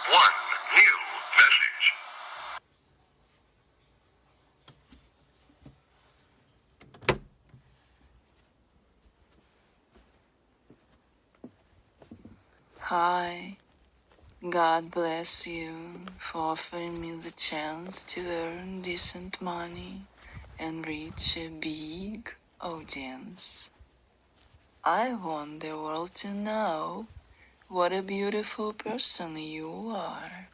One new message. Hi, God bless you for offering me the chance to earn decent money and reach a big audience. I want the world to know what a beautiful person you are.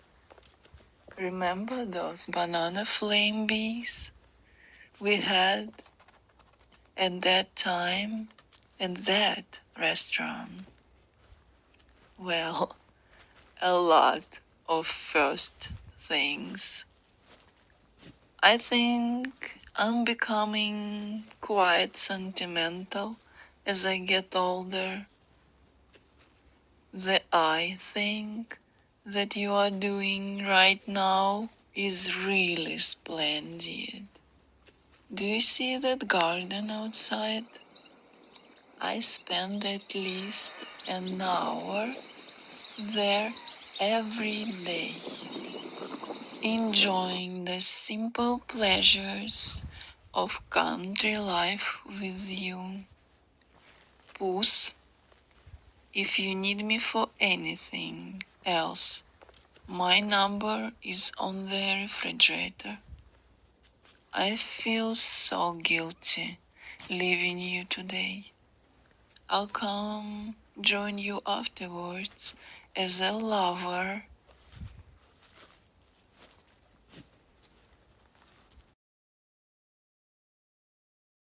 Remember those banana flame bees we had at that time in that restaurant? Well, a lot of first things. I think I'm becoming quite sentimental as I get older. The I think that you are doing right now is really splendid. Do you see that garden outside? I spend at least an hour there every day, enjoying the simple pleasures of country life with you. Puss, if you need me for anything else, my number is on the refrigerator. I feel so guilty leaving you today. I'll come join you afterwards as a lover